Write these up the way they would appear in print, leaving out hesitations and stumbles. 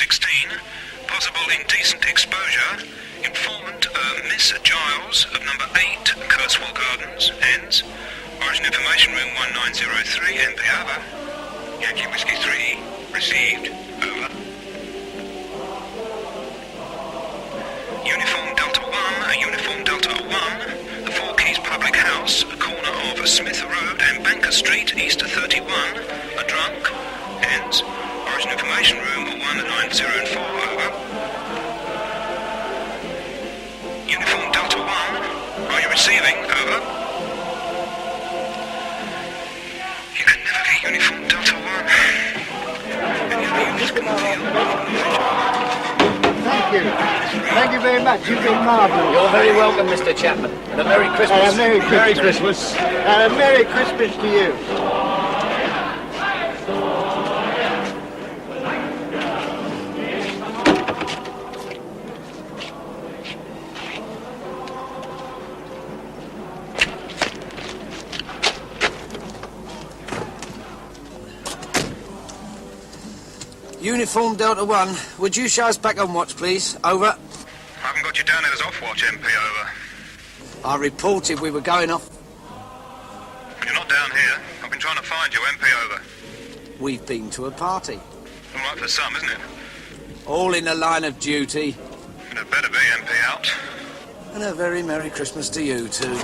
16. Possible indecent exposure. Informant Miss Giles of number 8, Kurzweil Gardens, ends. Origin Information Room 1903, NP over. Yankee Whiskey 3, received, over. Uniform Delta 1, Uniform Delta 1, the Four Keys Public House, corner of Smith Road and Banker Street, East 31, a drunk, ends. Origin Information Room 1904, over. Uniform Delta 1, are you receiving, over? You can never get Uniform Delta 1. Any other units come Thank you. Thank you very much. You've been marvellous. You're very welcome, Mr. Chapman. And a Merry Christmas. And a Merry Christmas. Merry Christmas. And a Merry Christmas to you. Uniform Delta 1, would you show us back on watch, please? Over. I haven't got you down there as off watch, MP, over. I reported we were going off. You're not down here. I've been trying to find you, MP, over. We've been to a party. All right for some, isn't it? All in the line of duty. It better be, MP, out. And a very Merry Christmas to you, too.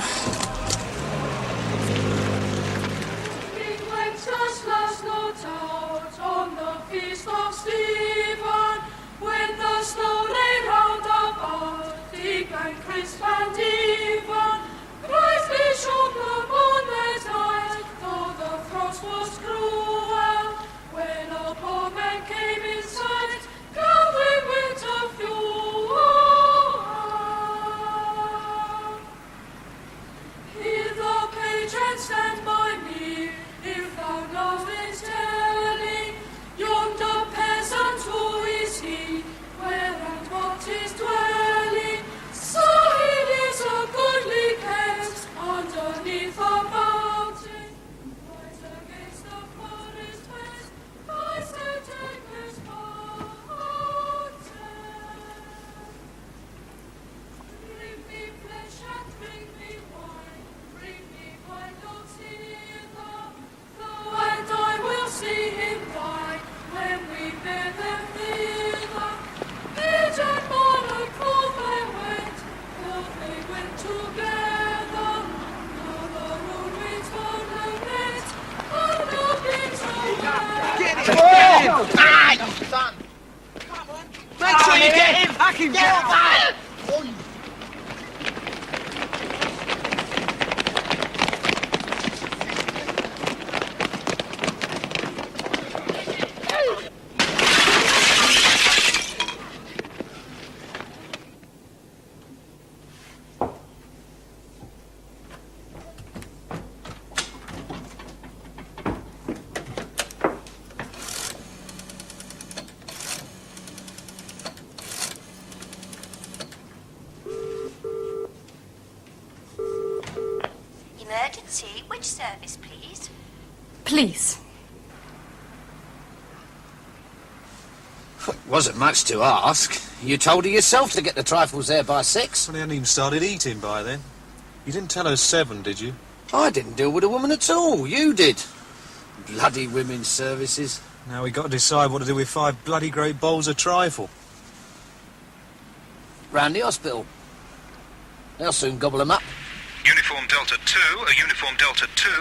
Make sure you get him! I can get him! Emergency, which service, please? Please. Wasn't much to ask. You told her yourself to get the trifles there by 6. Well, he hadn't even started eating by then. You didn't tell her 7, did you? I didn't deal with a woman at all. You did. Bloody women's services. Now we got to decide what to do with 5 bloody great bowls of trifle. Round the hospital. They'll soon gobble them up. Uniform Delta 2, a Uniform Delta 2,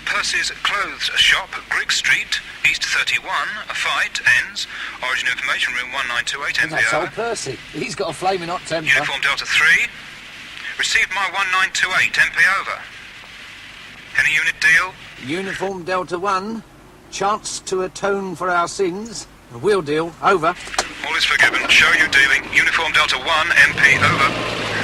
Percy's Clothes Shop, Griggs Street, East 31, a fight, ends. Origin Information Room 1928, And that's old NPR. Percy. He's got a flaming hot temper. Uniform Delta 3, received my 1928, MP over. Any unit deal? Uniform Delta 1, chance to atone for our sins. A wheel deal, over. All is forgiven. Show you dealing. Uniform Delta 1, MP over.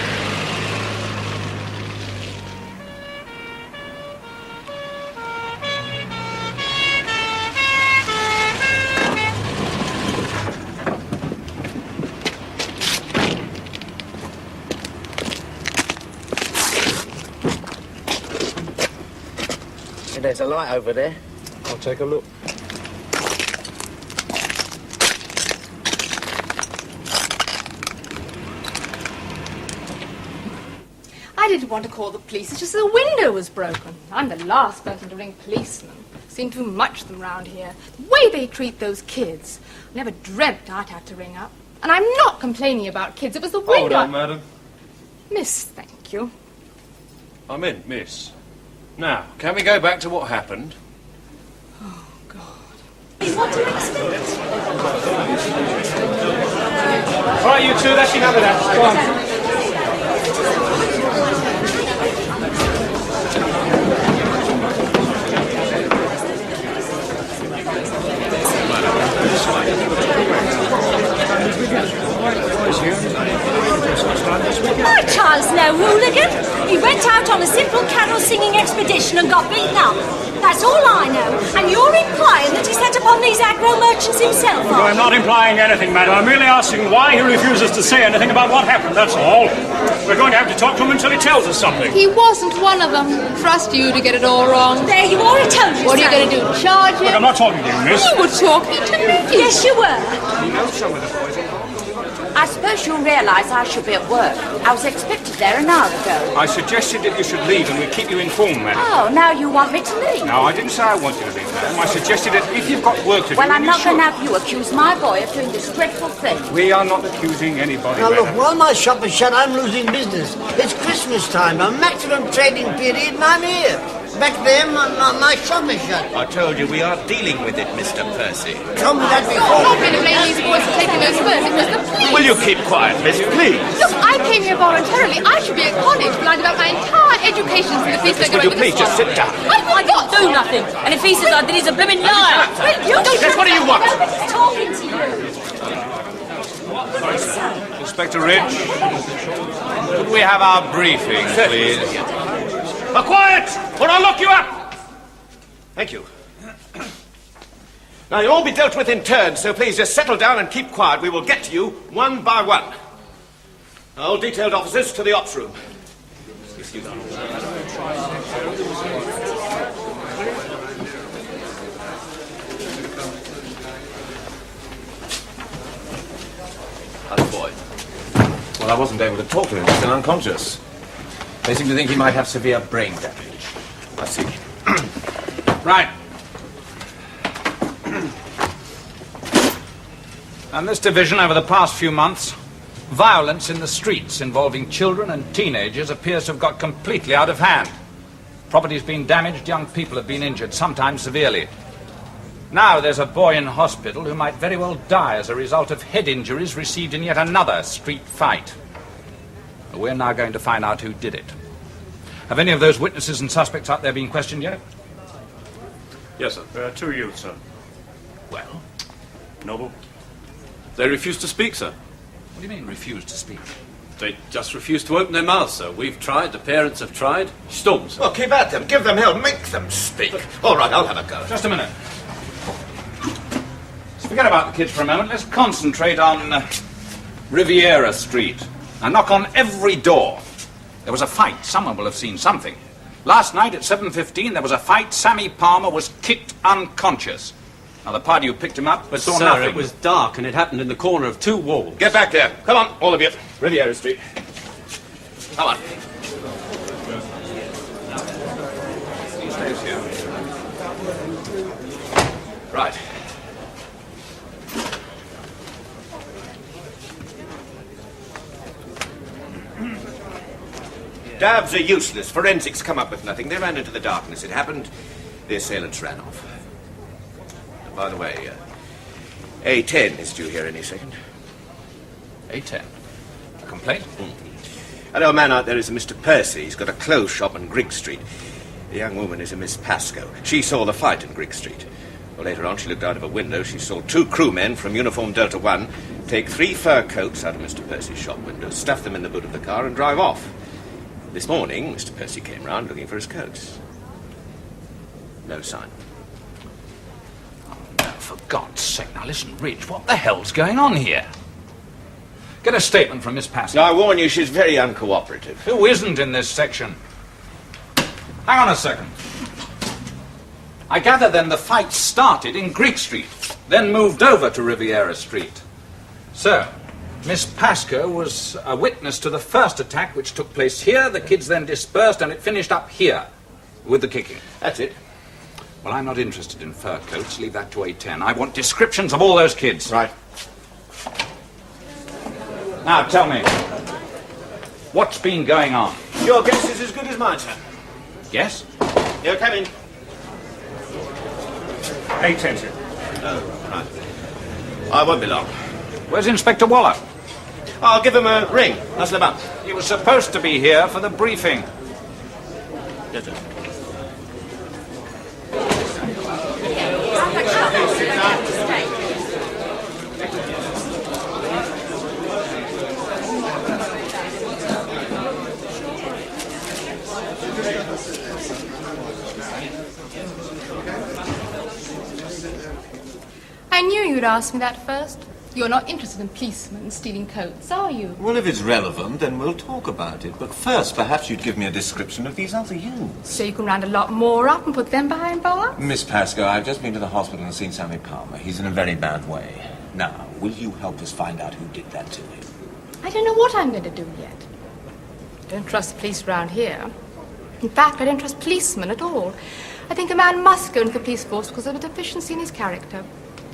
There's a light over there. I'll take a look. I didn't want to call the police. It's just the window was broken. I'm the last person to ring policemen. Seen too much of them round here. The way they treat those kids. I never dreamt I'd have to ring up. And I'm not complaining about kids. It was the window. Hold on, madam. Miss, thank you. I meant miss. Now, can we go back to what happened? Oh, God. What do you expect? All right, you two, that's enough of that. Go on. My child's no hooligan. He went out on a simple carol singing expedition and got beaten up. That's all I know. And you're implying that he set upon these aggro merchants himself, No, I'm not implying anything, madam. I'm merely asking why he refuses to say anything about what happened, that's all. We're going to have to talk to him until he tells us something. He wasn't one of them. Trust you to get it all wrong. There you are, I told you. What are you going to do? Charge him? Look, I'm not talking to you, miss. You were talking to me. Yes, you were. You know some of the boys. I suppose you'll realise I should be at work. I was expected there an hour ago. I suggested that you should leave and we'd keep you informed, madam. Oh, now you want me to leave? No, I didn't say I want you to leave, madam. I suggested that if you've got work to do, Well, I'm you not going should. to have you accuse my boy of doing this dreadful thing. We are not accusing anybody, Now look, madam. while my shop is shut, I'm losing business. It's Christmas time, a maximum trading period, and I'm here. Back there, my shop is shut. I told you we are dealing with it, Mr. Percy. Told me that I'm before. not going to blame these boys for taking those birds. It was the police. Will you keep quiet, miss, please? Look, I came here voluntarily. I should be at college, but I devote my entire education to the police. Miss, will you please just sit down? I got Do nothing. And if he says I did, he's a blooming liar. Yes, what do you want? Nobody's talking to you. Inspector Ridge, could we have our briefing, please? Quiet, or I'll lock you up! Thank you. Now, you'll all be dealt with in turn, so please just settle down and keep quiet. We will get to you one by one. All detailed officers to the ops room. Excuse me. How's the boy? Well, I wasn't able to talk to him. He's still unconscious. They seem to think he might have severe brain damage. I see. Right. And this division over the past few months, violence in the streets involving children and teenagers appears to have got completely out of hand. Property's been damaged, young people have been injured, sometimes severely. Now there's a boy in hospital who might very well die as a result of head injuries received in yet another street fight. We're now going to find out who did it. Have any of those witnesses and suspects out there been questioned yet? Yes, sir. There are two youths, sir. Well, Noble. They refused to speak, sir. what do you mean, refused to speak? They just refused to open their mouths, sir. We've tried, the parents have tried. Storm, sir. Well, keep at them. Give them hell. Make them speak. All right, I'll have a go. Just a minute. Let's forget about the kids for a moment. Let's concentrate on Riviera Street. And knock on every door. There was a fight. Someone will have seen something. Last night at 7:15 there was a fight. Sammy Palmer was kicked unconscious. Now the party who picked him up saw Sir, nothing. it was dark and it happened in the corner of two walls. Get back there. Come on, all of you. Riviera Street. Come on. He stays here. Right. Dabs are useless. Forensics come up with nothing. They ran into the darkness. It happened. The assailants ran off. And by the way, A10 is due here any second. A10. A complaint? That old man out there is a Mr. Percy. He's got a clothes shop on Grigg Street. The young woman is a Miss Pascoe. She saw the fight in Grigg Street. Well, later on, she looked out of a window. She saw two crewmen from Uniform Delta 1 take 3 fur coats out of Mr. Percy's shop window, stuff them in the boot of the car, and drive off. This morning, Mr. Percy came round looking for his coats. No sign. Oh, no, for God's sake. Now listen, Ridge, what the hell's going on here? Get a statement from Miss Pascoe. I warn you, she's very uncooperative. Who isn't in this section? Hang on a second. I gather then the fight started in Grigg Street, then moved over to Riviera Street. So, Miss Pascoe was a witness to the first attack, which took place here. The kids then dispersed, and it finished up here with the kicking. That's it. Well, I'm not interested in fur coats. Leave that to A10. I want descriptions of all those kids. Right. Now, tell me, what's been going on? Your guess is as good as mine, sir. Yes? You're coming. A10, sir. Oh, right. I won't be long. Where's Inspector Waller? I'll give him a ring. Hustle him up. He was supposed to be here for the briefing. Yes, sir. I knew you'd ask me that first. You're not interested in policemen stealing coats, are you? Well, if it's relevant, then we'll talk about it. But first, perhaps you'd give me a description of these other youths. So you can round a lot more up and put them behind bars? Miss Pascoe, I've just been to the hospital and seen Sammy Palmer. He's in a very bad way. Now, will you help us find out who did that to him? I don't know what I'm going to do yet. I don't trust the police around here. In fact, I don't trust policemen at all. I think a man must go into the police force because of a deficiency in his character.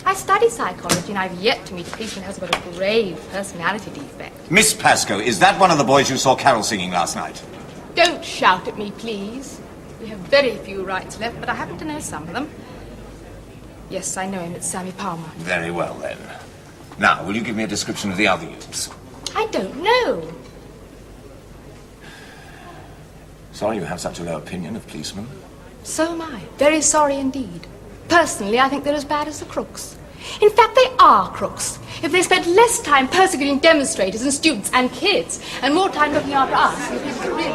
I study psychology, and I've yet to meet a policeman who has got a grave personality defect. Miss Pascoe, is that one of the boys you saw Carol singing last night? Don't shout at me, please. We have very few rights left, but I happen to know some of them. Yes, I know him. It's Sammy Palmer. Very well, then. Now, will you give me a description of the other youths? I don't know. Sorry you have such a low opinion of policemen. So am I. Very sorry indeed. Personally, I think they're as bad as the crooks. In fact, they are crooks. If they spent less time persecuting demonstrators and students and kids, and more time looking after us, you'd think really...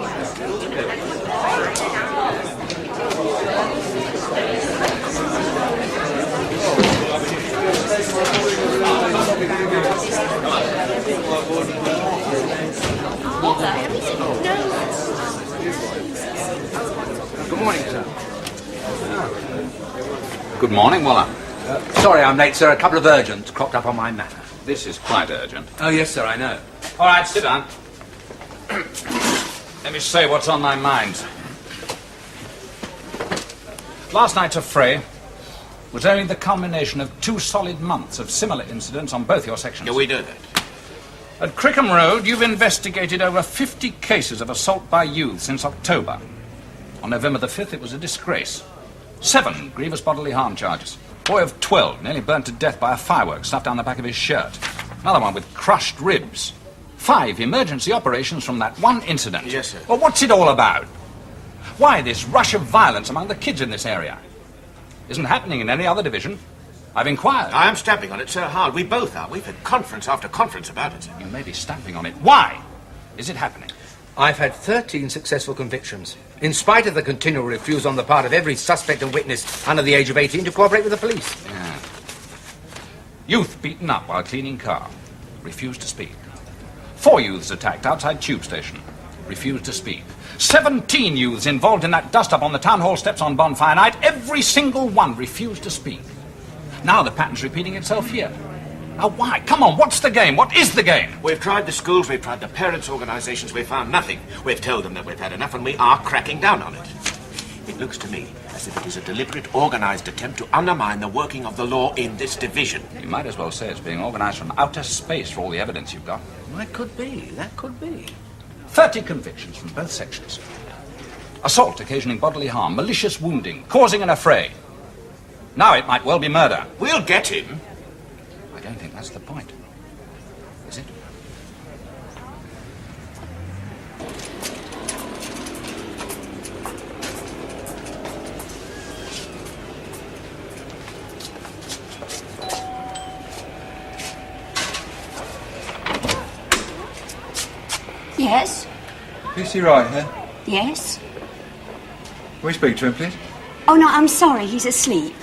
Good morning, sir. Good morning, Waller. Sorry I'm late, sir. A couple of urgents cropped up on my matter. This is quite urgent. Oh, yes, sir, I know. All right, sit down. Let me say what's on my mind. Last night's affray was only the culmination of 2 solid months of similar incidents on both your sections. Yeah, we know that. At Crickham Road, you've investigated over 50 cases of assault by youth since October. On November the 5th, it was a disgrace. 7 grievous bodily harm charges. Boy of 12 nearly burnt to death by a firework stuffed down the back of his shirt. Another one with crushed ribs. 5 emergency operations from that one incident. Yes, sir. Well, what's it all about? Why this rush of violence among the kids in this area? Isn't happening in any other division. I've inquired. I am stamping on it, Sir Hard. We both are. We've had conference after conference about it. You may be stamping on it. Why is it happening? I've had 13 successful convictions, in spite of the continual refusal on the part of every suspect and witness under the age of 18 to cooperate with the police. Yeah. Youth beaten up while cleaning car. Refused to speak. 4 youths attacked outside tube station. Refused to speak. 17 youths involved in that dust-up on the town hall steps on bonfire night. Every single one refused to speak. Now the pattern's repeating itself here. Now why? Come on, what's the game? What is the game? We've tried the schools, we've tried the parents' organisations, we've found nothing. We've told them that we've had enough and we are cracking down on it. It looks to me as if it is a deliberate, organised attempt to undermine the working of the law in this division. You might as well say it's being organised from outer space for all the evidence you've got. That could be. That could be. 30 convictions from both sections. Assault occasioning bodily harm, malicious wounding, causing an affray. Now it might well be murder. We'll get him. I don't think that's the point. Is it? Yes? PC Wright here. Yes? Will you speak to him, please? Oh, no, I'm sorry. He's asleep.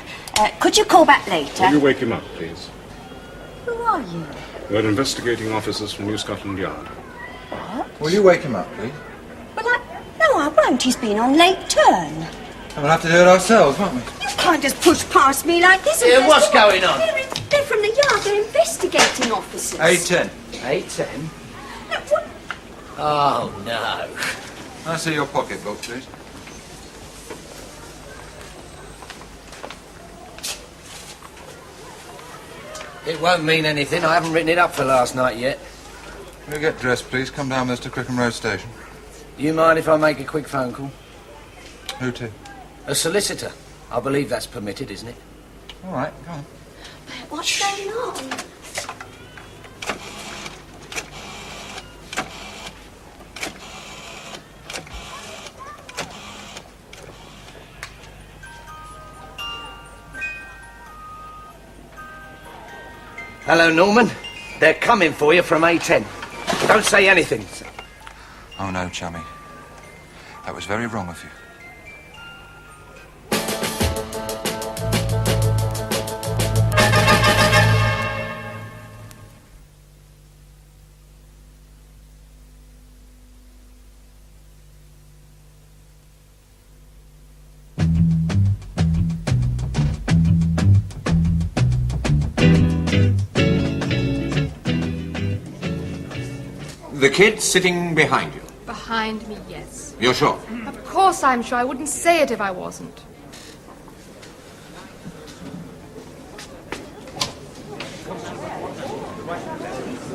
Could you call back later? Will you wake him up, please? Who are you? We're investigating officers from New Scotland Yard. What? Will you wake him up, please? No, I won't. He's been on late turn. And we'll have to do it ourselves, won't we? You can't just push past me like this. Yeah, what's going on? They're from the yard. They're investigating officers. A10. 810? Oh, no. Can I see your pocketbook, please? It won't mean anything. I haven't written it up for last night yet. Will you get dressed, please? Come down, Mr. Crickham Road Station. You mind if I make a quick phone call? Who to? A solicitor. I believe that's permitted, isn't it? All right, go on. What's going on? Hello, Norman. They're coming for you from A10. Don't say anything. Oh, no, chummy. That was very wrong of you. The kid sitting behind you. Behind me, yes. You're sure? Of course I'm sure. I wouldn't say it if I wasn't.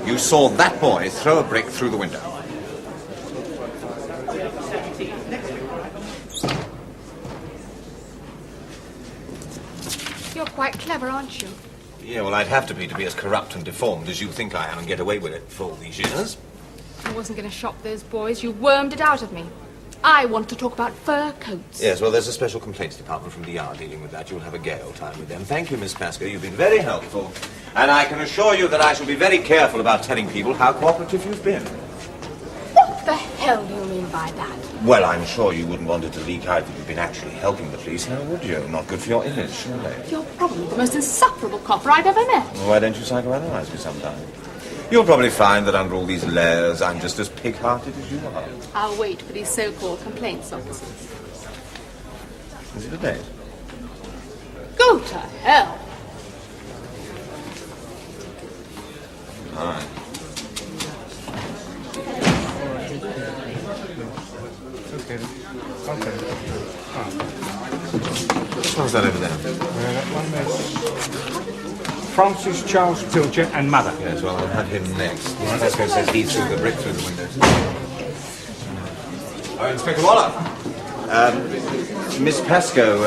You saw that boy throw a brick through the window. You're quite clever, aren't you? Yeah, well, I'd have to be as corrupt and deformed as you think I am and get away with it for all these years. I wasn't going to shop those boys. You wormed it out of me. I want to talk about fur coats. Yes, well, there's a special complaints department from the Yard dealing with that. You'll have a gay old time with them. Thank you, Miss Pascoe. You've been very helpful. And I can assure you that I shall be very careful about telling people how cooperative you've been. What the hell do you mean by that? Well, I'm sure you wouldn't want it to leak out that you've been actually helping the police, now would you? Not good for your image, surely. You're probably the most insufferable copper I've ever met. Well, why don't you psychoanalyze me sometime? You'll probably find that under all these layers, I'm just as pig-hearted as you are. I'll wait for these so-called complaints officers. Is it a date? Go to hell. All right. Okay. Which one's that over there? That one is Francis Charles Pilcher and Mother. Yes, well, I'll have him next. Miss Pascoe says he threw the brick through the window. Oh, Inspector Waller. Miss Pascoe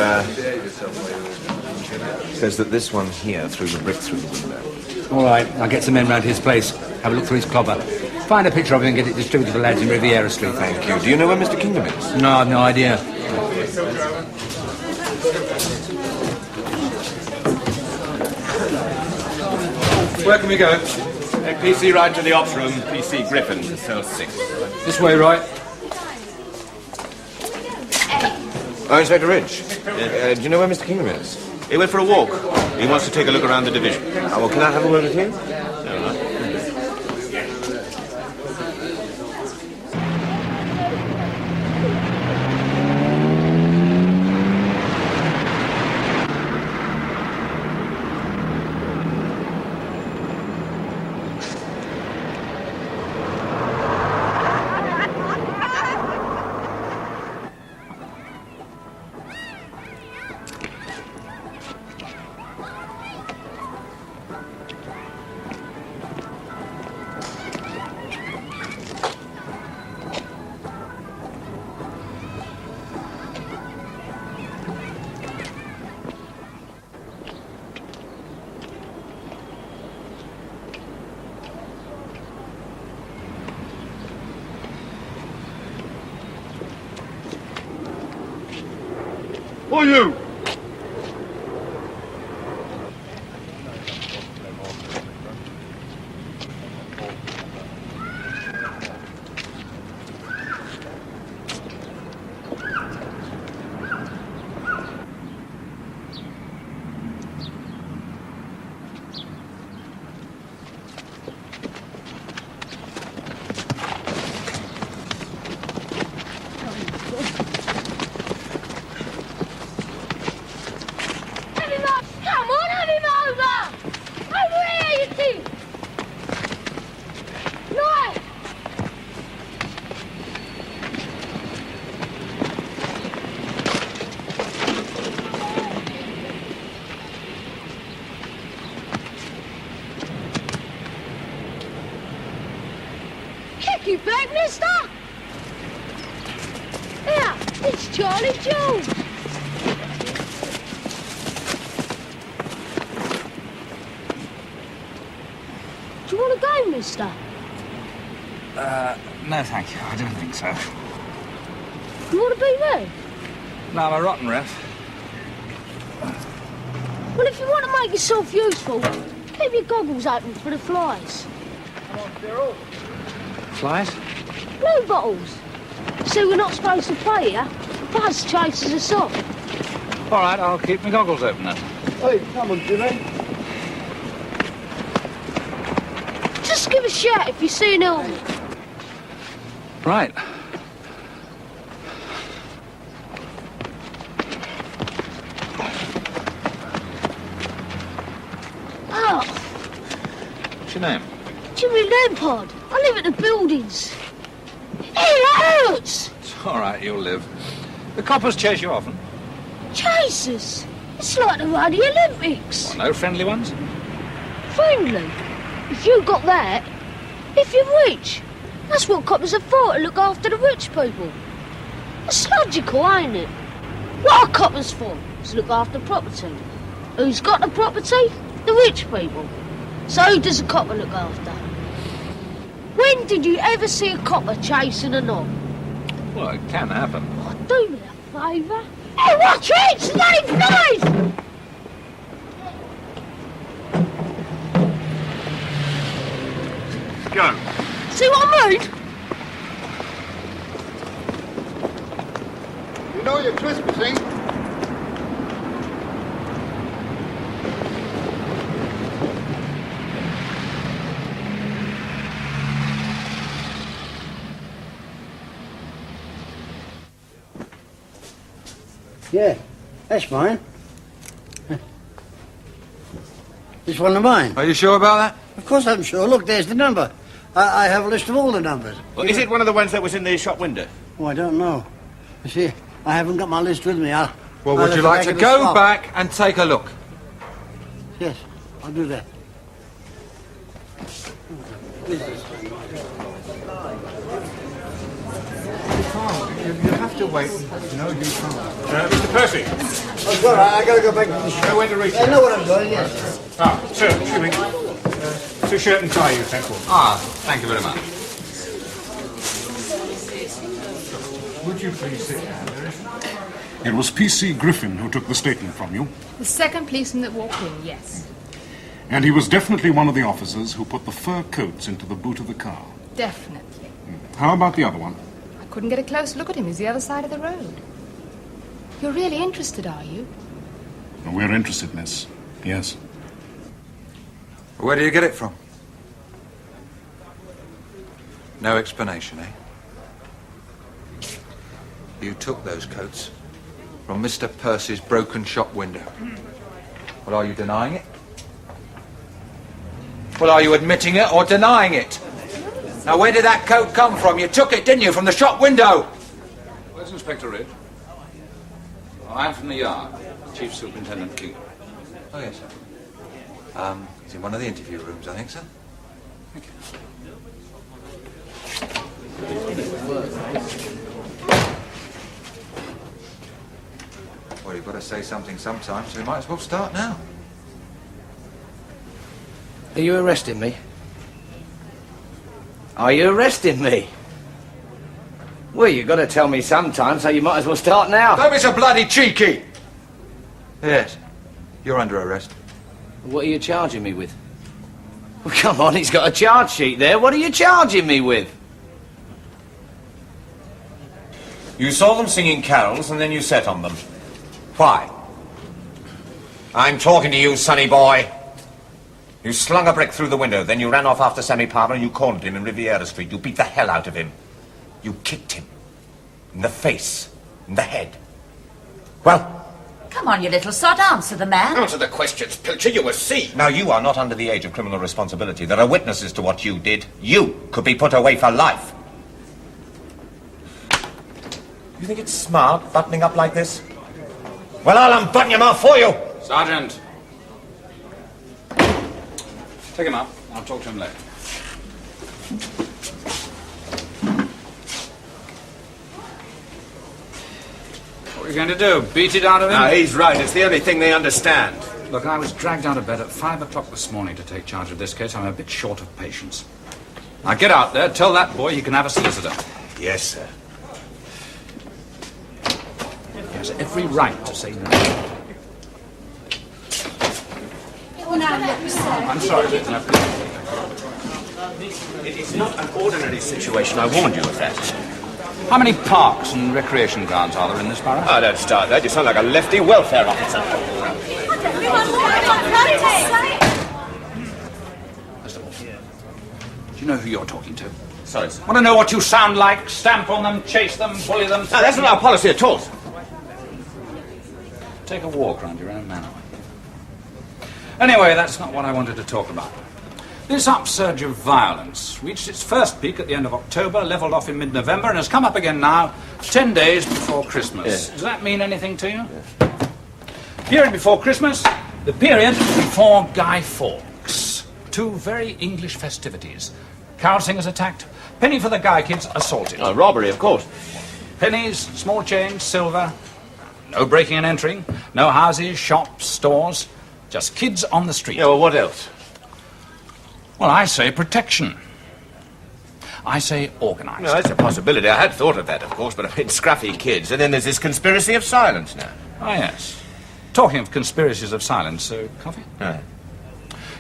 says that this one here threw the brick through the window. All right, I'll get some men round his place. Have a look through his clobber. Find a picture of him and get it distributed to the lads in Riviera Street. Thank you. Do you know where Mr. Kingdom is? No, I've no idea. Where can we go? PC right to the ops room. PC Griffin, cell 6. This way, right? Oh, Inspector Ridge. Do you know where Mr. Kingdom is? He went for a walk. He wants to take a look around the division. Well, can I have a word with you? No, no. Who are you? you back, mister? Yeah, it's Charlie Jones. Do you want to go, mister? No, thank you. I don't think so. You want to be there? No, I'm a rotten ref. Well, if you want to make yourself useful, keep your goggles open for the flies. Come on, Cyril. Flies? Blue bottles. See, we're not supposed to play here. Buzz chases us off. All right, I'll keep my goggles open then. Hey, come on, Jimmy. Just give a shout if you see an helmet. Right. Oh, What's your name? Jimmy Lampard. I live at the buildings. It hurts! It's all right, you'll live. The coppers chase you often? Jesus! It's like the Ruddy Olympics. Well, no friendly ones? Friendly? If you got that, if you're rich, that's what coppers are for, to look after the rich people. It's logical, ain't it? What are coppers for? To look after property. Who's got the property? The rich people. So who does a copper look after? When did you ever see a copper chasing a knob? Well, it can happen. Oh, do me a favour. Hey, watch it! Slave knife! Go. See what I mean? You know you're trespassing. Yeah, that's mine. It's one of mine. Are you sure about that? Of course I'm sure. Look, there's the number. I have a list of all the numbers. Well, is it one of the ones that was in the shop window? Oh, I don't know. You see, I haven't got my list with me. Well, I'll would have you like back to in the go shop. back and take a look? Yes, I'll do that. You have to wait. No, you can't. Mr. Percy. Oh, it's all right. I got to go back to the shop. Know when to reach I know what I'm doing, yes. Ah, sir, excuse me. It's a shirt and tie you sent for. Ah, thank you very much. Would you please sit down? It was P.C. Griffin who took the statement from you, The second policeman that walked in, yes. and he was definitely one of the officers who put the fur coats into the boot of the car. Definitely. How about the other one? I couldn't get a close look at him. He's the other side of the road. You're really interested, are you? We're interested, miss. Yes. Where do you get it from? No explanation, eh? You took those coats from Mr. Percy's broken shop window. Well, are you denying it? Well, are you admitting it or denying it? Now, where did that coat come from? You took it, didn't you, from the shop window? Where's Inspector Ridge? I'm from the yard. Chief Superintendent King. Oh, yes, sir. He's in one of the interview rooms, I think, sir. Thank you. Well, you've got to say something sometime, so we might as well start now. Are you arresting me? Are you arresting me? Well, you've got to tell me sometime, so you might as well start now. Don't be so bloody cheeky! Yes, you're under arrest. What are you charging me with? Well, come on, he's got a charge sheet there. What are you charging me with? You saw them singing carols and then you set on them. Why? I'm talking to you, sonny boy. You slung a brick through the window, then you ran off after Sammy Palmer and you cornered him in Riviera Street. You beat the hell out of him. You kicked him. In the face. In the head. Well? Come on, you little sod, answer the man. Answer the questions, Pilcher, you will see. Now, you are not under the age of criminal responsibility. There are witnesses to what you did. You could be put away for life. You think it's smart, buttoning up like this? Well, I'll unbutton your mouth for you. Sergeant. Take him up. I'll talk to him later. are you going to do? Beat it out of him? No, he's right. It's the only thing they understand. Look, I was dragged out of bed at 5 o'clock this morning to take charge of this case. I'm a bit short of patience. Now get out there, tell that boy he can have a solicitor. Yes, sir. He has every right to say no. I'm sorry, but no. It is not an ordinary situation. I warned you of that. How many parks and recreation grounds are there in this borough? Oh, don't start that. You sound like a lefty welfare officer. First of all, do you know who you're talking to? Sorry, sir. Want to know what you sound like? Stamp on them, chase them, bully them? No, that's not our policy at all. Take a walk round your own manor. Anyway, that's not what I wanted to talk about. This upsurge of violence reached its first peak at the end of October, levelled off in mid-November, and has come up again now, 10 days before Christmas. Yes. Does that mean anything to you? Yes. Period before Christmas, the period before Guy Fawkes. Two very English festivities. Carol singers attacked, penny for the Guy kids assaulted. Oh, robbery, of course. Pennies, small change, silver. No breaking and entering. No houses, shops, stores. Just kids on the street. Yeah, well, what else? Well, I say protection. I say organised. No, that's a possibility. I had thought of that, of course, but I mean, scruffy kids. And then there's this conspiracy of silence now. Ah, yes. Talking of conspiracies of silence, coffee? No.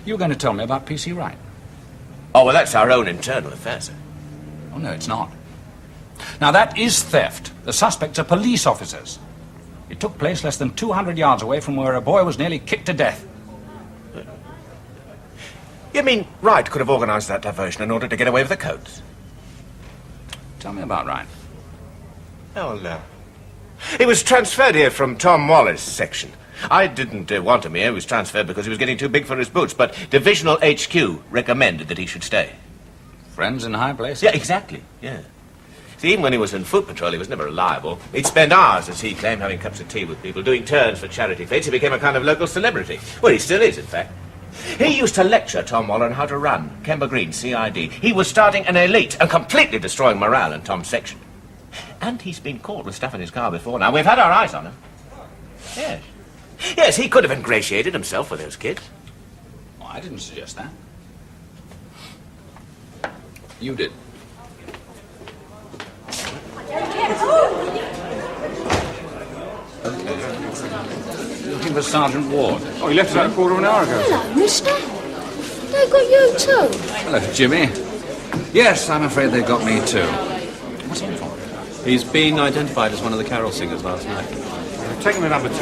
You were going to tell me about P.C. Wright. Oh, well, that's our own internal affair, sir. Oh, no, it's not. Now, that is theft. The suspects are police officers. It took place less than 200 yards away from where a boy was nearly kicked to death. You mean Wright could have organised that diversion in order to get away with the coats? Tell me about Wright. Oh, no. He was transferred here from Tom Wallace's section. I didn't want him here. He was transferred because he was getting too big for his boots, but Divisional HQ recommended that he should stay. Friends in high places? Yeah, exactly, yeah. See, even when he was in foot patrol, he was never reliable. He'd spend hours, as he claimed, having cups of tea with people, doing turns for charity fetes. He became a kind of local celebrity. Well, he still is, in fact. He used to lecture Tom Waller on how to run Kember Green, CID. He was starting an elite and completely destroying morale in Tom's section. And he's been caught with stuff in his car before now. We've had our eyes on him. Yes. Yes, he could have ingratiated himself with those kids. Oh, I didn't suggest that. You did. Looking for Sergeant Ward. Oh, he left about a quarter of an hour ago. Hello, mister. They got you too. Hello, Jimmy. Yes, I'm afraid they got me too. What's he in for? He's been identified as one of the carol singers last night. Take him to number 2.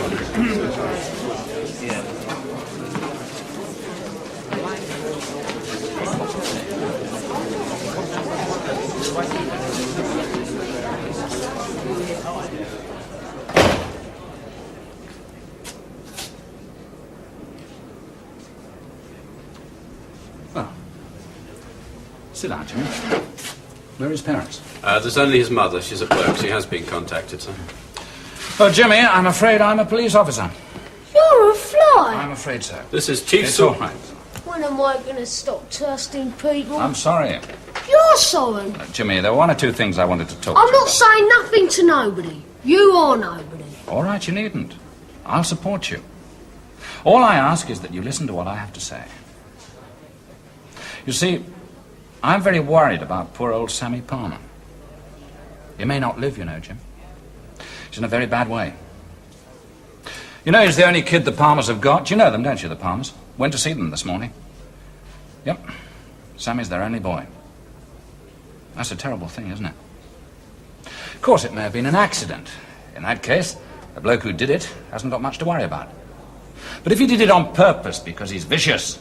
Well, sit down, Jimmy. Where are his parents? There's only his mother. She's at work. She has been contacted, sir. Oh, Jimmy, I'm afraid I'm a police officer. You're a fly. I'm afraid so. This is Chief It's all right. When am I going to stop trusting people? I'm sorry. You're sorry. Jimmy, there were one or two things I wanted to talk I'm to you not saying nothing to nobody. You or nobody. about. All right, you needn't. I'll support you. All I ask is that you listen to what I have to say. You see, I'm very worried about poor old Sammy Palmer. He may not live, you know, Jim. He's in a very bad way. You know, he's the only kid the Palmers have got. You know them, don't you, the Palmers? Went to see them this morning. Yep. Sammy's their only boy. That's a terrible thing, isn't it? Of course, it may have been an accident. In that case, the bloke who did it hasn't got much to worry about. But if he did it on purpose because he's vicious,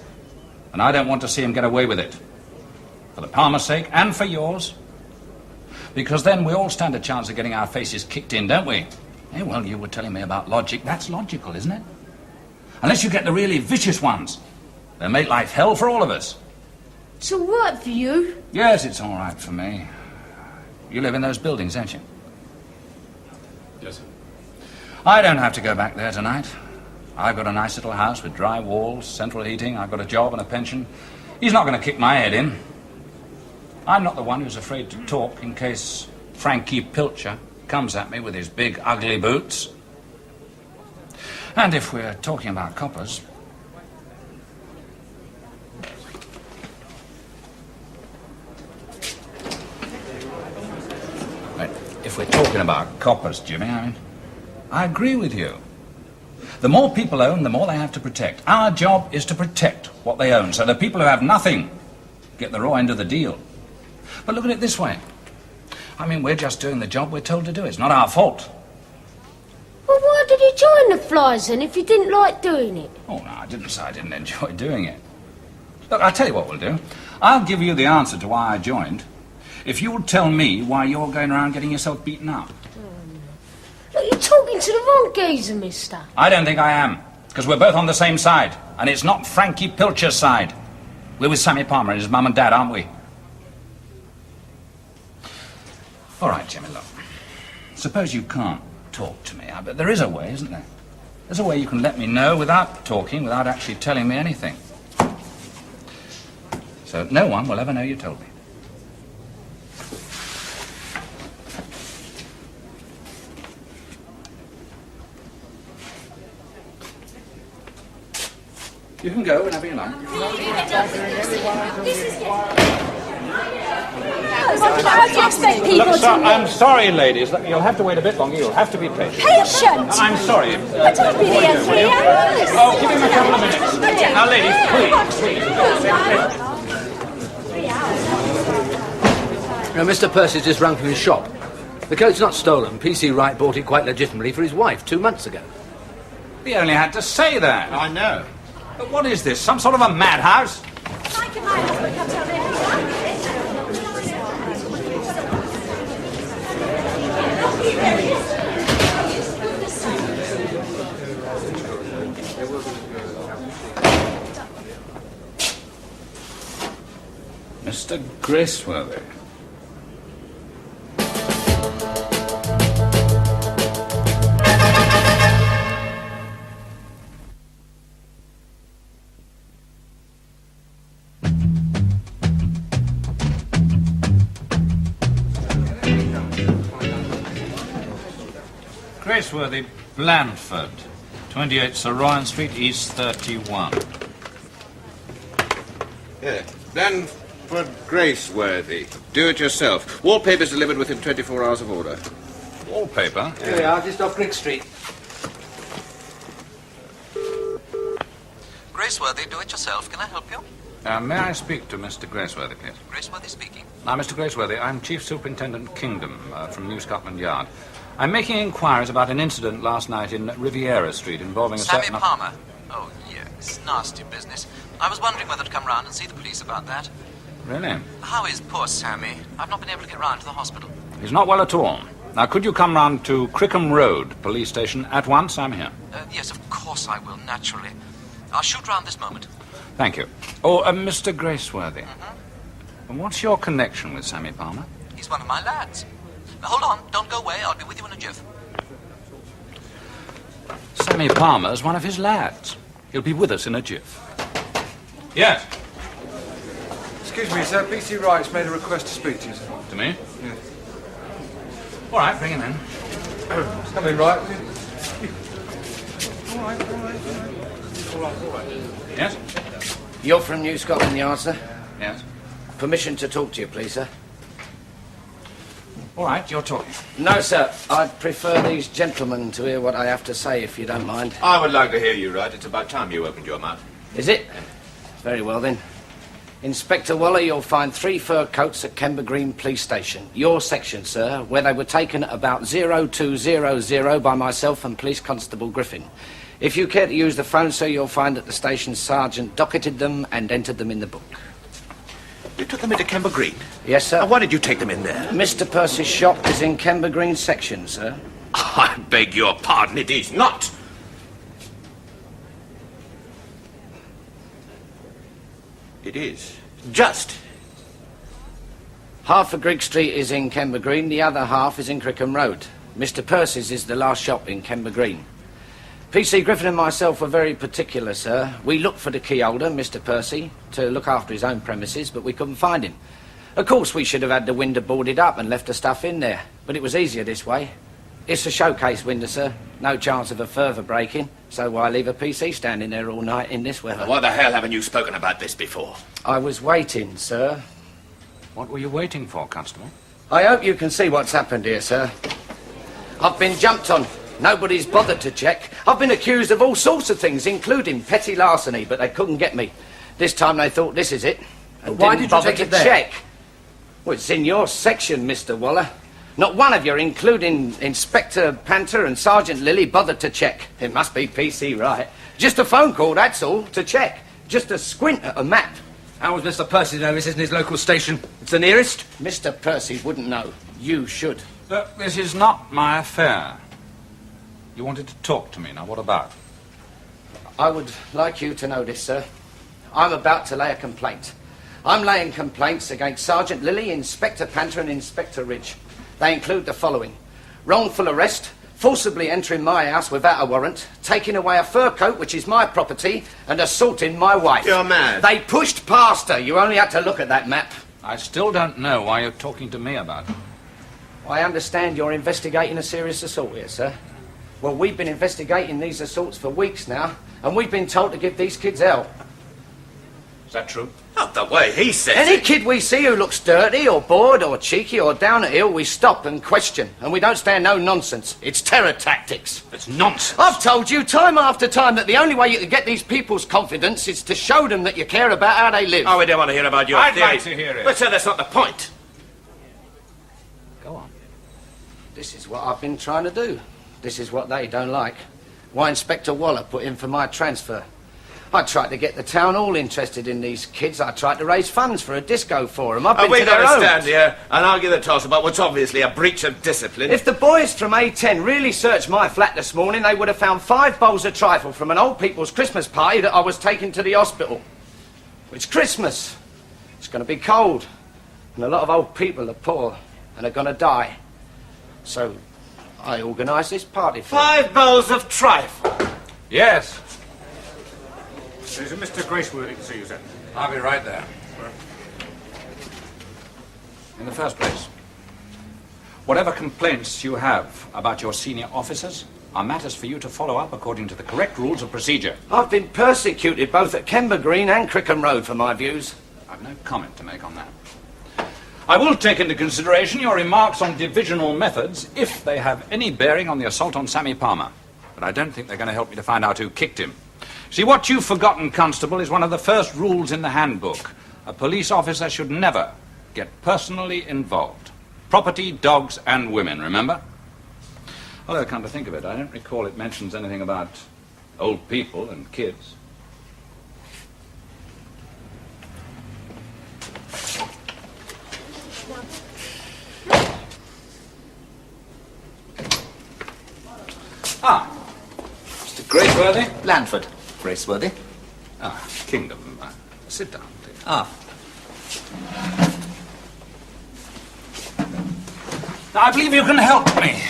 and I don't want to see him get away with it, for the Palmer's sake and for yours, because then we all stand a chance of getting our faces kicked in, don't we? Eh, well, you were telling me about logic. That's logical, isn't it? Unless you get the really vicious ones. They'll make life hell for all of us. It's all right for you. Yes, it's all right for me. You live in those buildings, don't you? Yes, sir. I don't have to go back there tonight. I've got a nice little house with dry walls, central heating. I've got a job and a pension. He's not going to kick my head in. I'm not the one who's afraid to talk in case Frankie Pilcher comes at me with his big, ugly boots. And if we're talking about coppers... If we're talking about coppers, Jimmy, I agree with you. The more people own, the more they have to protect. Our job is to protect what they own, so the people who have nothing get the raw end of the deal. But look at it this way. We're just doing the job we're told to do. It's not our fault. Well, why did he join the Flies then if he didn't like doing it? Oh, no, I didn't say I didn't enjoy doing it. Look, I'll tell you what we'll do. I'll give you the answer to why I joined if you'll tell me why you're going around getting yourself beaten up. Look, you're talking to the wrong geezer, mister. I don't think I am, because we're both on the same side, and it's not Frankie Pilcher's side. We're with Sammy Palmer and his mum and dad, aren't we? All right, Jimmy, look. Suppose you can't talk to me, but there is a way, isn't there? There's a way you can let me know without talking, without actually telling me anything. So no one will ever know you told me. You can go whenever you like. How do you expect people to... I'm sorry, ladies. You'll have to wait a bit longer. You'll have to be patient. Patient? I'm sorry. But I've been here 3 hours. Oh, give him a couple of minutes. Now, ladies, please. Now, Mr. Percy's just rung from his shop. The coat's not stolen. P.C. Wright bought it quite legitimately for his wife 2 months ago. He only had to say that. I know. But what is this? Some sort of a madhouse? Mr. Graceworthy. Graceworthy Blandford, 28 Sir Ryan Street, East 31. Yeah, Blandford Graceworthy. Do it yourself. Wallpaper's delivered within 24 hours of order. Wallpaper? Here we are, just off Grigg Street. Graceworthy, do it yourself. Can I help you? May I speak to Mr. Graceworthy, please? Graceworthy speaking. Now, Mr. Graceworthy, I'm Chief Superintendent Kingdom from New Scotland Yard. I'm making inquiries about an incident last night in Riviera Street involving a Sammy certain... Palmer? Oh, yes. Nasty business. I was wondering whether to come round and see the police about that. Really? How is poor Sammy? I've not been able to get round to the hospital. He's not well at all. Now, could you come round to Crickham Road Police Station at once? I'm here. Yes, of course I will, naturally. I'll shoot round this moment. Thank you. Oh, Mr. Graceworthy. And what's your connection with Sammy Palmer? He's one of my lads. Now, hold on. Don't go away. I'll be with you in a jiff. Sammy Palmer's one of his lads. He'll be with us in a jiff. Yes. Excuse me, sir. P.C. Wright's made a request to speak to you, sir. To me? Yes. All right, bring him in. Come in, Wright. Yes? You're from New Scotland Yard, sir? Yes. Permission to talk to you, please, sir. All right, you're talking. No, sir. I'd prefer these gentlemen to hear what I have to say, if you don't mind. I would like to hear you, Wright. It's about time you opened your mouth. Is it? Very well, then. Inspector Waller, you'll find 3 fur coats at Kember Green Police Station. Your section, sir, where they were taken at about 0200 by myself and Police Constable Griffin. If you care to use the phone, sir, you'll find that the station sergeant docketed them and entered them in the book. You took them into Kember Green? Yes, sir. And why did you take them in there? Mr. Percy's shop is in Kember Green section, sir. I beg your pardon, it is not. It is. Just. Half of Grigg Street is in Kember Green, the other half is in Crickham Road. Mr. Percy's is the last shop in Kember Green. P.C. Griffin and myself were very particular, sir. We looked for the key holder, Mr. Percy, to look after his own premises, but we couldn't find him. Of course, we should have had the window boarded up and left the stuff in there, but it was easier this way. It's a showcase window, sir. No chance of a further break-in, so why leave a PC standing there all night in this weather? Why the hell haven't you spoken about this before? I was waiting, sir. What were you waiting for, Constable? I hope you can see what's happened here, sir. I've been jumped on. Nobody's bothered to check. I've been accused of all sorts of things, including petty larceny, but they couldn't get me. This time they thought this is it. And why didn't did you bother take to it there? check. Well, it's in your section, Mr. Waller. Not one of you, including Inspector Panter and Sergeant Lilly, bothered to check. It must be PC right. Just a phone call, that's all, to check. Just a squint at a map. How was Mr. Percy know this isn't his local station? It's the nearest? Mr. Percy wouldn't know. You should. Look, this is not my affair. You wanted to talk to me. Now, what about? I would like you to know this, sir. I'm about to lay a complaint. I'm laying complaints against Sergeant Lilly, Inspector Panter and Inspector Ridge. They include the following. Wrongful arrest, forcibly entering my house without a warrant, taking away a fur coat, which is my property, and assaulting my wife. You're mad. They pushed past her. You only had to look at that map. I still don't know why you're talking to me about it. I understand you're investigating a serious assault here, sir. Well, we've been investigating these assaults for weeks now, and we've been told to give these kids hell. Is that true? Not the way he says Any it. kid we see who looks dirty or bored or cheeky or down at heel, we stop and question. And we don't stand no nonsense. It's terror tactics. It's nonsense. I've told you time after time that the only way you can get these people's confidence is to show them that you care about how they live. Oh, we don't want to hear about your I'd theory. like to hear it. But, sir, that's not the point. Go on. This is what I've been trying to do. This is what they don't like. Why Inspector Waller put in for my transfer. I tried to get the town all interested in these kids. I tried to raise funds for a disco for them. I've been We're to going their to homes. stand here and argue the toss about what's obviously a breach of discipline. If the boys from A10 really searched my flat this morning, they would have found 5 bowls of trifle from an old people's Christmas party that I was taking to the hospital. It's Christmas. It's going to be cold. And a lot of old people are poor and are going to die. So I organised this party for 5 bowls of trifle. Yes. There's a Mr. Graceworthy to see you, sir. I'll be right there. In the first place, whatever complaints you have about your senior officers are matters for you to follow up according to the correct rules of procedure. I've been persecuted both at Kember Green and Crickham Road for my views. I've no comment to make on that. I will take into consideration your remarks on divisional methods if they have any bearing on the assault on Sammy Palmer. But I don't think they're going to help me to find out who kicked him. See, what you've forgotten, Constable, is one of the first rules in the handbook. A police officer should never get personally involved. Property, dogs, and women, remember? Although, come to think of it, I don't recall it mentions anything about old people and kids. Ah, Mr. Graceworthy? Landford. Graceworthy. Ah, Kingdom. Sit down, please. Ah. Now, I believe you can help me.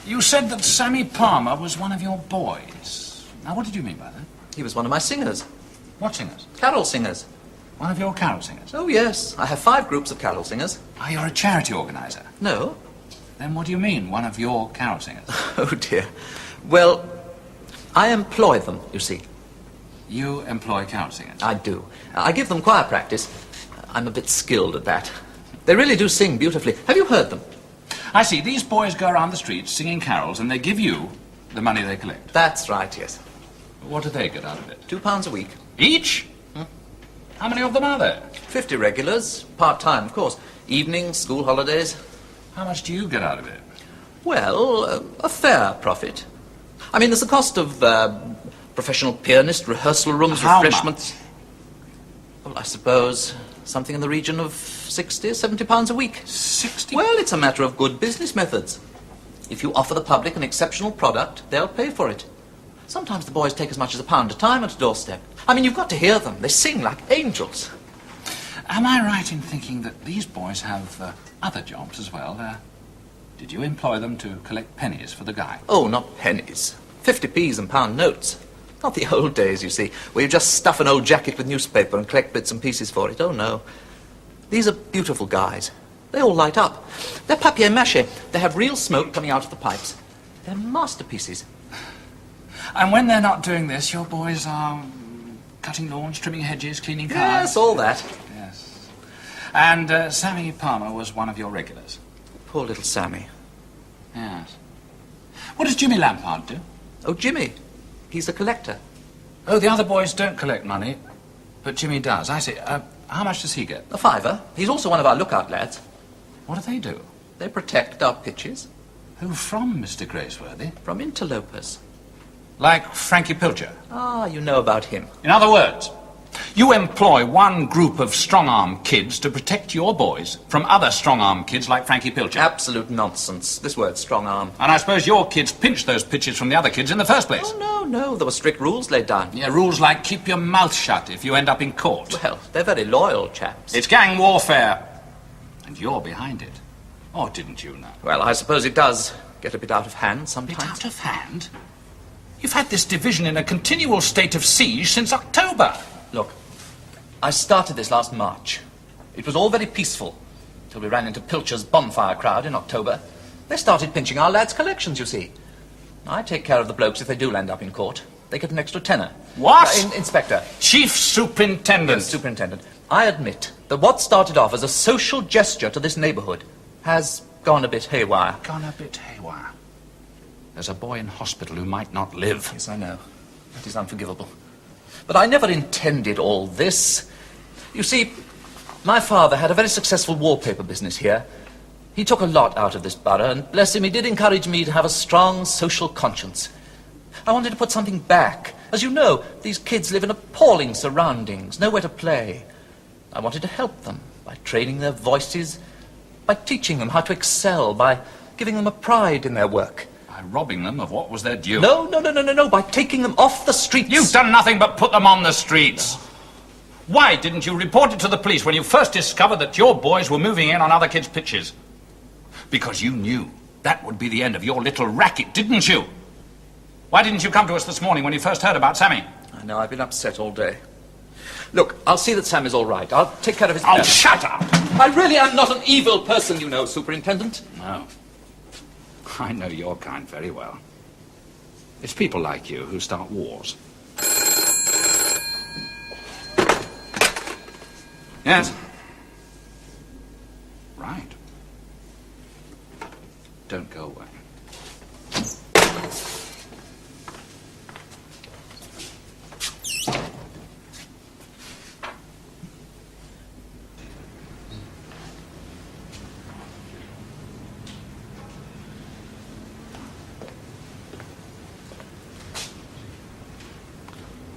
You said that Sammy Palmer was one of your boys. Now, what did you mean by that? He was one of my singers. What singers? Carol singers. One of your carol singers? Oh, yes. I have 5 groups of carol singers. Ah, you're a charity organizer? No. Then what do you mean, one of your carol singers? Oh, dear. Well, I employ them, you see. You employ carol singers? I do. I give them choir practice. I'm a bit skilled at that. They really do sing beautifully. Have you heard them? I see. These boys go around the streets singing carols and they give you the money they collect. That's right, yes. What do they get out of it? £2 a week. Each? How many of them are there? 50 regulars. Part-time, of course. Evenings, school holidays. How much do you get out of it? Well, a fair profit. I mean, there's the cost of professional pianist, rehearsal rooms, How refreshments. Well, I suppose something in the region of 60 or 70 pounds a week. 60? Well, it's a matter of good business methods. If you offer the public an exceptional product, they'll pay for it. Sometimes the boys take as much as £1 a time at a doorstep. I mean, you've got to hear them. They sing like angels. Am I right in thinking that these boys have other jobs as well? Did you employ them to collect pennies for the guy? Oh, not pennies. 50p's and pound notes. Not the old days, you see, where you just stuff an old jacket with newspaper and collect bits and pieces for it. Oh, no. These are beautiful guys. They all light up. They're papier-mâché. They have real smoke coming out of the pipes. They're masterpieces. And when they're not doing this, your boys are cutting lawns, trimming hedges, cleaning cars? Yes, all that. Yes. And Sammy Palmer was one of your regulars? Poor little Sammy. Yes. What does Jimmy Lampard do? Oh, Jimmy. He's a collector. Oh, the other boys don't collect money, but Jimmy does. I see. How much does he get? A fiver. He's also one of our lookout lads. What do they do? They protect our pitches. Who from, Mr. Graceworthy? From interlopers. Like Frankie Pilcher? Ah, you know about him. In other words, you employ one group of strong-arm kids to protect your boys from other strong-arm kids like Frankie Pilcher. Absolute nonsense. This word, strong-arm. And I suppose your kids pinched those pitches from the other kids in the first place. Oh, no. There were strict rules laid down. Yeah, rules like keep your mouth shut if you end up in court. Well, they're very loyal chaps. It's gang warfare. And you're behind it. Or didn't you know? Well, I suppose it does get a bit out of hand sometimes. Bit out of hand? You've had this division in a continual state of siege since October. Look, I started this last March. It was all very peaceful, till we ran into Pilcher's bonfire crowd in October. They started pinching our lads' collections, you see. I take care of the blokes if they do land up in court. They get an extra tenner. What? Inspector. Chief Superintendent. Yes, Superintendent. I admit that what started off as a social gesture to this neighbourhood has gone a bit haywire. Gone a bit haywire. There's a boy in hospital who might not live. Yes, I know. That is unforgivable. But I never intended all this. You see, my father had a very successful wallpaper business here. He took a lot out of this borough, and bless him, he did encourage me to have a strong social conscience. I wanted to put something back. As you know, these kids live in appalling surroundings, nowhere to play. I wanted to help them by training their voices, by teaching them how to excel, by giving them a pride in their work. By robbing them of what was their due. No, by taking them off the streets. You've done nothing but put them on the streets. Why didn't you report it to the police when you first discovered that your boys were moving in on other kids' pitches? Because you knew that would be the end of your little racket, didn't you? Why didn't you come to us this morning when you first heard about Sammy? I know, I've been upset all day. Look, I'll see that Sam is all right. I'll take care of his... Oh, shut up! I really am not an evil person, you know, Superintendent. No. I know your kind very well. It's people like you who start wars. Yes? Right. Don't go away.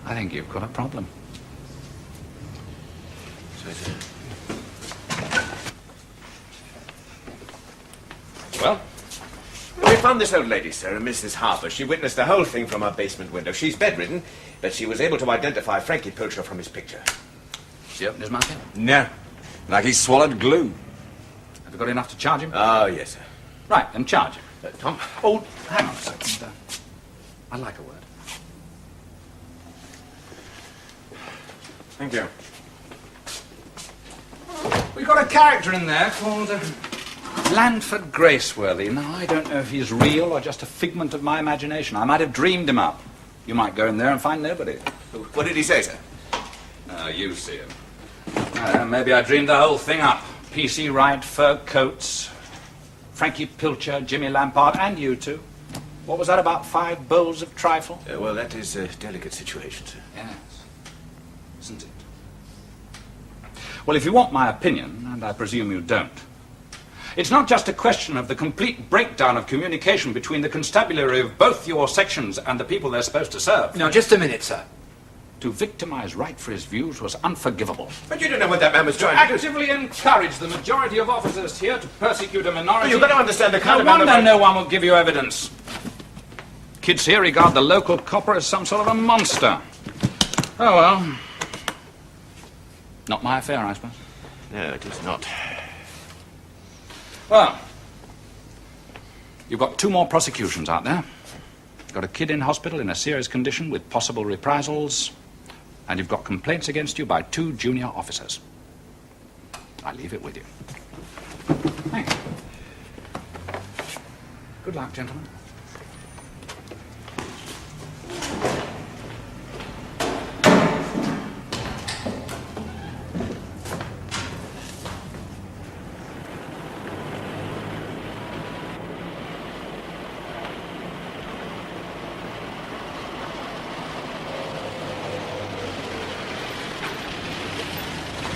I think you've got a problem. Well? We found this old lady, sir, Mrs. Harper. She witnessed the whole thing from her basement window. She's bedridden, but she was able to identify Frankie Pilcher from his picture. She opened his mouth yet? No. Like he swallowed glue. Have you got enough to charge him? Oh, yes, sir. Right, then charge him. Tom? Oh, hang on a second. I'd like a word. Thank you. We've got a character in there called Lanford Graceworthy. Now, I don't know if he's real or just a figment of my imagination. I might have dreamed him up. You might go in there and find nobody. What did he say, sir? You see him. Maybe I dreamed the whole thing up. P.C. Wright, fur coats, Frankie Pilcher, Jimmy Lampard, and you two. What was that, about 5 bowls of trifle? Well, that is a delicate situation, sir. Yes. Isn't it? Well, if you want my opinion, and I presume you don't, it's not just a question of the complete breakdown of communication between the constabulary of both your sections and the people they're supposed to serve. Now, just a minute, sir. To victimize Wright for his views was unforgivable. But you don't know what that man was trying to do. Actively encourage the majority of officers here to persecute a minority. But you've got to understand the kind of man... man... No wonder no one will give you evidence. Kids here regard the local copper as some sort of a monster. Oh, well. Not my affair, I suppose. No, it is not. Well, you've got 2 more prosecutions out there. You've got a kid in hospital in a serious condition with possible reprisals, and you've got complaints against you by 2 junior officers. I leave it with you. Thanks. Good luck, gentlemen.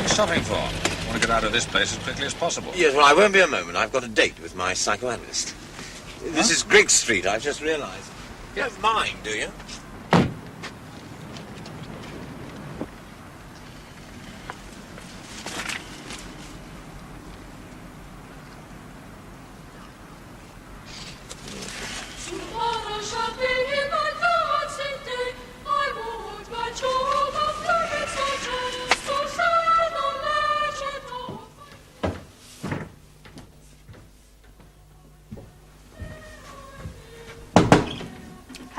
Stopping for? I want to get out of this place as quickly as possible. Yes, well, I won't be a moment. I've got a date with my psychoanalyst. This is Griggs Street, I've just realised. You don't mind, do you?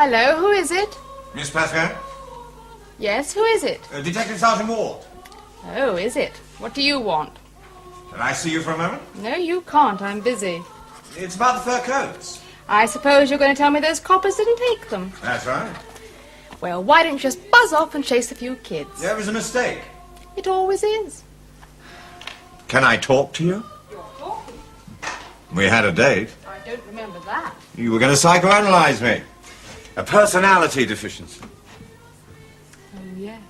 Hello, who is it? Miss Pascoe? Yes, who is it? Detective Sergeant Ward. Oh, is it? What do you want? Can I see you for a moment? No, you can't. I'm busy. It's about the fur coats. I suppose you're going to tell me those coppers didn't take them. That's right. Well, why don't you just buzz off and chase a few kids? There was a mistake. It always is. Can I talk to you? You're talking. We had a date. I don't remember that. You were going to psychoanalyze me. A personality deficiency. Oh, yes.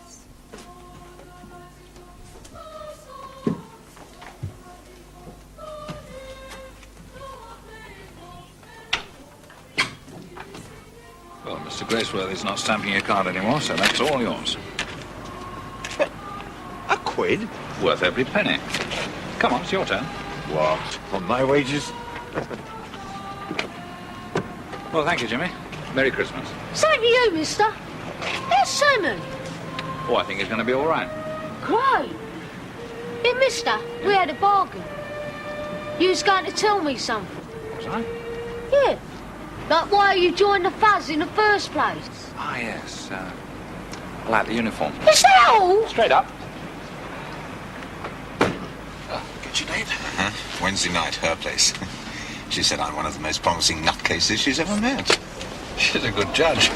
Well, Mr. Graceworthy's not stamping your card anymore, so that's all yours. A quid? Worth every penny. Come on, it's your turn. What? On my wages? Well, thank you, Jimmy. Merry Christmas. Same to you, mister. There's Simon. Oh, I think he's going to be all right. Great. Hey, mister, we had a bargain. You was going to tell me something. Was I? Yeah. Like why you joined the Fuzz in the first place. Ah, yes. I like the uniform. Is that all? Straight up. Get your date? Wednesday night, her place. She said I'm one of the most promising nutcases she's ever met. She's a good judge.